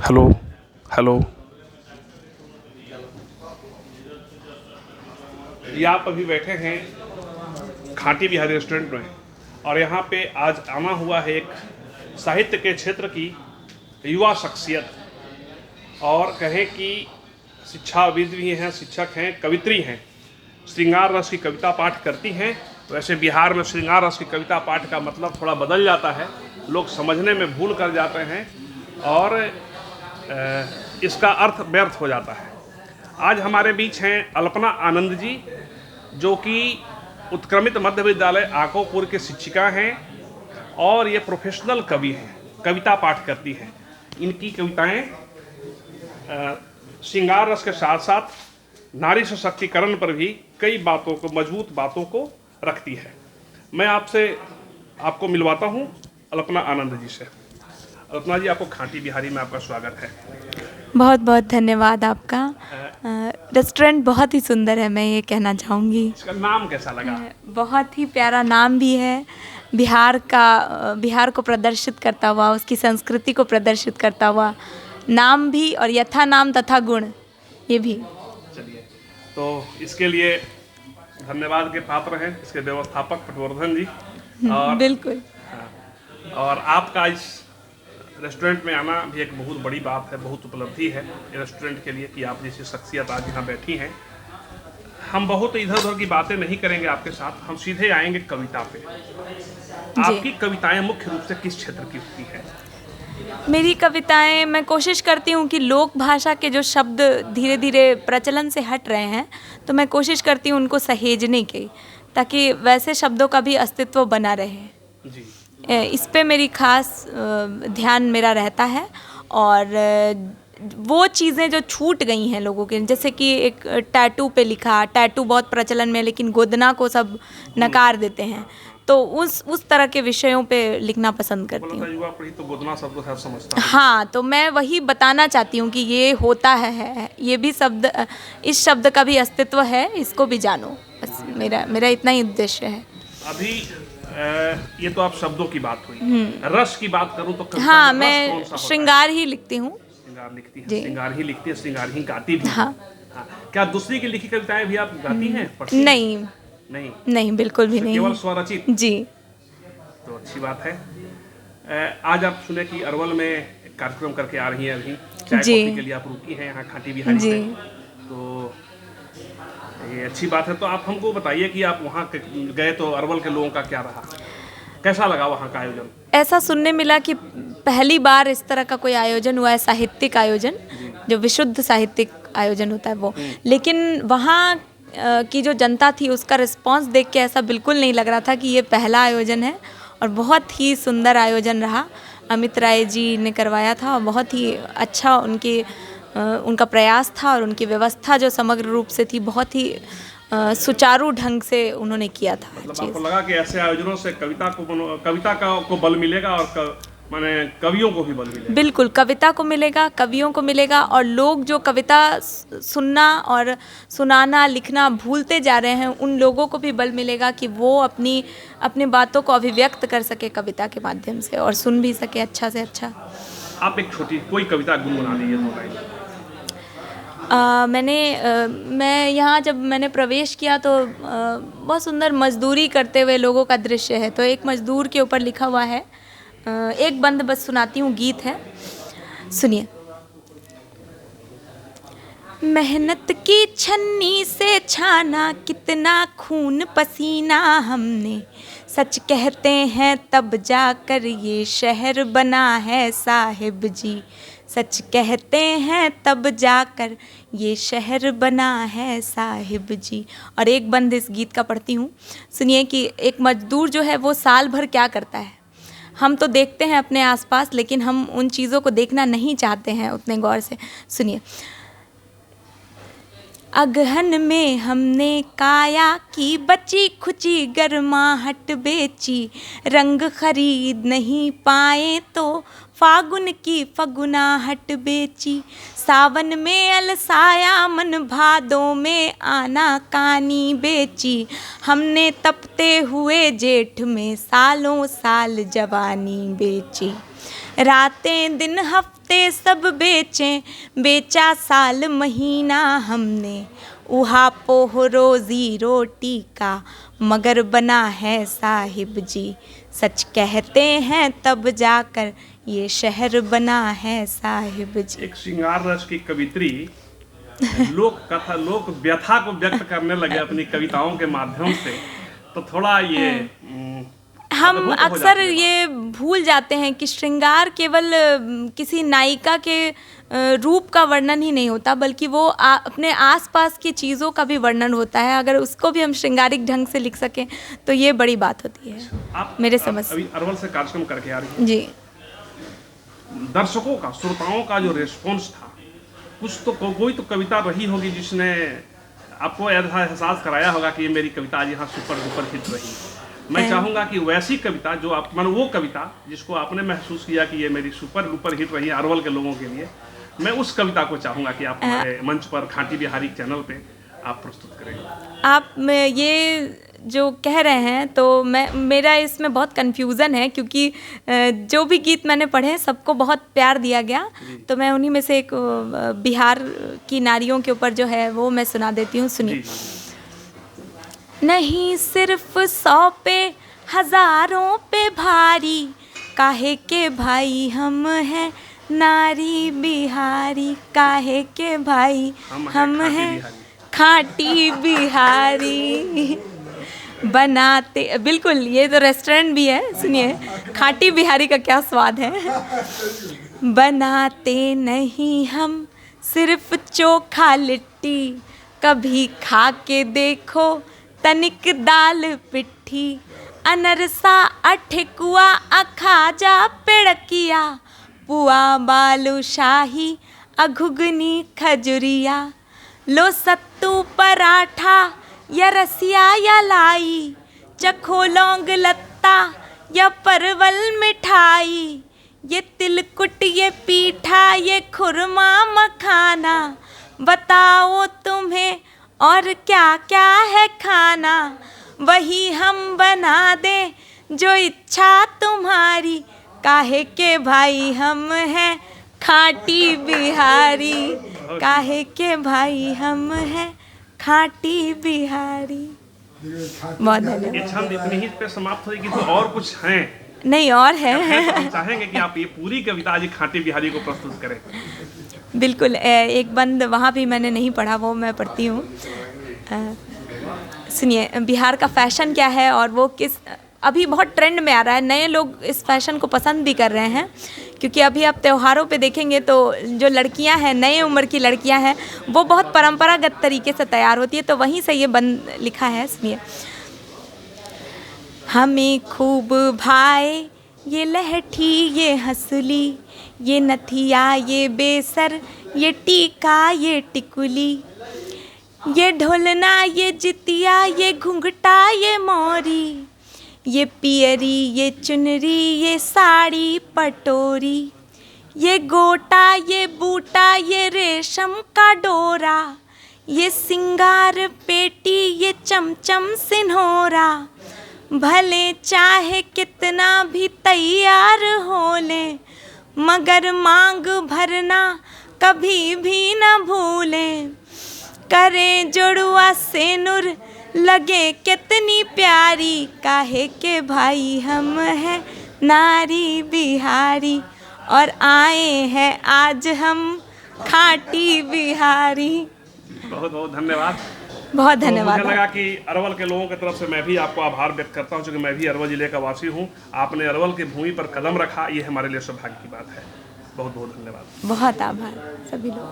Hello hello. ये आप अभी बैठे हैं खाटी बिहारी रेस्टोरेंट में, और यहाँ पे आज आना हुआ है एक साहित्य के क्षेत्र की युवा शख्सियत, और कहें कि शिक्षाविद भी हैं, शिक्षक हैं, कवित्री हैं, श्रृंगार रस की कविता पाठ करती हैं। वैसे बिहार में श्रृंगार रस की कविता पाठ का मतलब थोड़ा बदल जाता है, लोग समझने में भूल कर जाते हैं और इसका अर्थ व्यर्थ हो जाता है। आज हमारे बीच हैं अल्पना आनंद जी, जो कि उत्क्रमित मध्य विद्यालय आकोपुर के शिक्षिका हैं और ये प्रोफेशनल कवि हैं, कविता पाठ करती हैं। इनकी कविताएं श्रृंगार रस के साथ साथ नारी सशक्तिकरण पर भी कई बातों को, मजबूत बातों को रखती है। मैं आपको मिलवाता हूँ अल्पना आनंद जी से। अल्पना जी, आपको खाटी बिहारी में आपका स्वागत है। बहुत बहुत धन्यवाद आपका। रेस्टोरेंट बहुत ही सुंदर है, मैं ये कहना चाहूँगी। इसका नाम कैसा लगा? बहुत ही प्यारा नाम भी है। बिहार को प्रदर्शित करता हुआ, उसकी संस्कृति को प्रदर्शित करता हुआ नाम भी, और यथा नाम तथा गुण ये भी। चलिए, तो इसके लिए धन्यवाद के पात्र हैं इसके व्यवस्थापक पटवर्धन जी। और बिल्कुल। और आपका इस रेस्टोरेंट में आना भी एक बहुत बड़ी बात है, बहुत उपलब्धि है रेस्टोरेंट के लिए कि आप जैसी शख्सियत आज यहाँ बैठी हैं। हम बहुत इधर उधर की बातें नहीं करेंगे आपके साथ, हम सीधे आएंगे कविता पे। आपकी कविताएं मुख्य रूप से किस क्षेत्र की होती हैं? मेरी कविताएं, मैं कोशिश करती हूँ कि लोक भाषा के जो शब्द धीरे धीरे प्रचलन से हट रहे हैं, तो मैं कोशिश करती हूँ उनको सहेजने की, ताकि वैसे शब्दों का भी अस्तित्व बना रहे जी। इस पे मेरी खास ध्यान मेरा रहता है। और वो चीज़ें जो छूट गई हैं लोगों के, जैसे कि एक टैटू पे लिखा, टैटू बहुत प्रचलन में, लेकिन गोदना को सब नकार देते हैं, तो उस तरह के विषयों पे लिखना पसंद करती हूँ। युवा पीढ़ी तो गोदना शब्द को समझता है। हाँ, तो मैं वही बताना चाहती हूँ कि ये होता है, ये भी शब्द, इस शब्द का भी अस्तित्व है, इसको भी जानो। बस मेरा इतना ही उद्देश्य है। अभी ये तो आप शब्दों की बात हुई, रस की बात करूँ तो हाँ, मैं श्रृंगार ही लिखती हूँ। श्रृंगार लिखती है, श्रृंगार ही लिखती है, श्रृंगार ही गाती भी। हाँ। हाँ। क्या दूसरी की लिखी कविताएं भी आप गाती हैं? नहीं नहीं, नहीं, बिल्कुल भी नहीं, केवल स्वरचित। जी। तो अच्छी बात है। आज आप सुने कि अरवल में कार्यक्रम करके आ रही हैं, अभी चाय कॉफी के लिए आप रुकी हैं यहाँ खाटी बिहारी जी। में, तो ये अच्छी बात है। तो आप हमको बताइए कि आप वहाँ गए तो अरवल के लोगों का क्या रहा, कैसा लगा वहाँ का आयोजन? ऐसा सुनने मिला कि पहली बार इस तरह का कोई आयोजन हुआ है, साहित्यिक आयोजन, जो विशुद्ध साहित्यिक आयोजन होता है वो। लेकिन वहाँ की जो जनता थी, उसका रिस्पांस देख के ऐसा बिल्कुल नहीं लग रहा था कि ये पहला आयोजन है, और बहुत ही सुंदर आयोजन रहा। अमित राय जी ने करवाया था, और बहुत ही अच्छा उनका प्रयास था, और उनकी व्यवस्था जो समग्र रूप से थी, बहुत ही सुचारू ढंग से उन्होंने किया था। मतलब आपको लगा कि ऐसे आयोजनों से कविता को बल मिलेगा, और माने कवियों को भी बल मिलेगा? बिल्कुल, कविता को मिलेगा, कवियों को मिलेगा, और लोग जो कविता सुनना और सुनाना, लिखना भूलते जा रहे हैं, उन लोगों को भी बल मिलेगा कि वो अपनी बातों को अभिव्यक्त कर सके कविता के माध्यम से, और सुन भी सके अच्छा से अच्छा। आप एक छोटी कोई कविता गुनगुना दीजिए, 2 लाइन। मैं यहाँ जब मैंने प्रवेश किया तो बहुत सुंदर मजदूरी करते हुए लोगों का दृश्य है, तो एक मजदूर के ऊपर लिखा हुआ है। एक बंद बस सुनाती हूँ, गीत है, सुनिए। मेहनत की छन्नी से छाना कितना खून पसीना हमने, सच कहते हैं तब जाकर ये शहर बना है साहिब जी, सच कहते हैं तब जाकर ये शहर बना है साहिब जी। और एक बंद इस गीत का पढ़ती हूँ, सुनिए कि एक मजदूर जो है वो साल भर क्या करता है। हम तो देखते हैं अपने आसपास, लेकिन हम उन चीज़ों को देखना नहीं चाहते हैं उतने गौर से। सुनिए। अगहन में हमने काया की बची खुची गरमाहट बेची, रंग खरीद नहीं पाए तो फागुन की फगुनाहट बेची, सावन में अलसाया मन भादों में आना कानी बेची, हमने तपते हुए जेठ में सालों साल जवानी बेची, रातें दिन हफ्ते नाते सब बेचें, बेचा साल महीना हमने, ऊहापोह रोजी रोटी का मगर बना है साहिब जी, सच कहते हैं तब जाकर ये शहर बना है साहिब जी। एक श्रृंगार रस की कवित्री लोक कथा, लोक व्यथा को व्यक्त करने लगे अपनी कविताओं के माध्यम से, तो थोड़ा ये हम अद्भुत हो अक्सर जाती है ये भूल जाते हैं कि श्रृंगार केवल किसी नायिका के रूप का वर्णन ही नहीं होता, बल्कि वो अपने आसपास की चीज़ों का भी वर्णन होता है। अगर उसको भी हम श्रृंगारिक ढंग से लिख सकें तो ये बड़ी बात होती है आप मेरे समझ से। अभी अरवल से कार्यक्रम करके आ रही जी, हैं, दर्शकों का, श्रोताओं का जो रिस्पॉन्स था, कुछ तो कोई तो कविता रही होगी जिसने आपको ऐसा एहसास कराया होगा कि ये मेरी कविता आज यहाँ सुपर डुपर हिट रही। मैं चाहूंगा कि वैसी कविता जो आप, मानो वो कविता जिसको आपने महसूस किया कि ये मेरी सुपर डुपर हिट रही है अरवल के लोगों के लिए, मैं उस कविता को चाहूंगा कि आप हमारे मंच पर खाटी बिहारी चैनल पे आप प्रस्तुत करेंगे। आप ये जो कह रहे हैं तो मेरा इसमें बहुत कन्फ्यूज़न है, क्योंकि जो भी गीत मैंने पढ़े सबको बहुत प्यार दिया गया, तो मैं उन्हीं में से एक बिहार की नारियों के ऊपर जो है वो मैं सुना देती हूँ, सुनिए। नहीं सिर्फ 100 पे हज़ारों पे भारी, काहे के भाई हम हैं नारी बिहारी, काहे के भाई हम हैं खाटी बिहारी, बनाते, बिल्कुल ये तो रेस्टोरेंट भी है, सुनिए खाटी बिहारी का क्या स्वाद है। बनाते नहीं हम सिर्फ चोखा लिट्टी, कभी खा के देखो तनिक दाल पिट्ठी, अनरसा अठेकुआ अखाजा पेड़किया, पुआ बालूशाही अघुगनी खजुरिया, लो सत्तू पराठा या रसिया या लाई, चखो लौंग लत्ता या परवल मिठाई, ये तिलकुट ये पीठा ये खुरमा मखाना, बताओ तुम्हें और क्या क्या है खाना, वही हम बना दे जो इच्छा तुम्हारी, काहे के भाई हम हैं खाटी बिहारी, काहे के भाई हम हैं खाटी बिहारी। बहुत धन्यवाद। ये छंद इतनी ही पे समाप्त होगी तो और कुछ हैं? नहीं और है। हम चाहेंगे कि आप ये पूरी कविता आज खाटी बिहारी को प्रस्तुत करें। बिल्कुल, एक बंद वहाँ भी मैंने नहीं पढ़ा, वो मैं पढ़ती हूँ। सुनिए, बिहार का फैशन क्या है और वो किस, अभी बहुत ट्रेंड में आ रहा है, नए लोग इस फैशन को पसंद भी कर रहे हैं, क्योंकि अभी आप त्योहारों पे देखेंगे तो जो लड़कियां हैं, नए उम्र की लड़कियां हैं, वो बहुत परंपरागत तरीके से तैयार होती है, तो वहीं से ये बंद लिखा है, सुनिए। हमें खूब भाए ये लहठी ये हंसुली, ये नथिया ये बेसर ये टीका ये टिकुली, ये ढोलना ये जितिया ये घुंघटा ये मोरी, ये पियरी ये चुनरी ये साड़ी पटोरी, ये गोटा ये बूटा ये रेशम का डोरा, ये सिंगार पेटी ये चमचम सिन्होरा, भले चाहे कितना भी तैयार हो ले, मगर मांग भरना कभी भी न भूलें, करे जुड़वा सेनुर लगे कितनी प्यारी, काहे के भाई हम हैं नारी बिहारी, और आए हैं आज हम खाटी बिहारी। बहुत बहुत धन्यवाद। बहुत तो धन्यवाद। मुझे लगा कि अरवल के लोगों की तरफ से मैं भी आपको आभार व्यक्त करता हूं, क्योंकि मैं भी अरवल जिले का वासी हूं। आपने अरवल की भूमि पर कदम रखा, ये हमारे लिए सौभाग्य की बात है। बहुत बहुत धन्यवाद। बहुत आभार सभी लोग।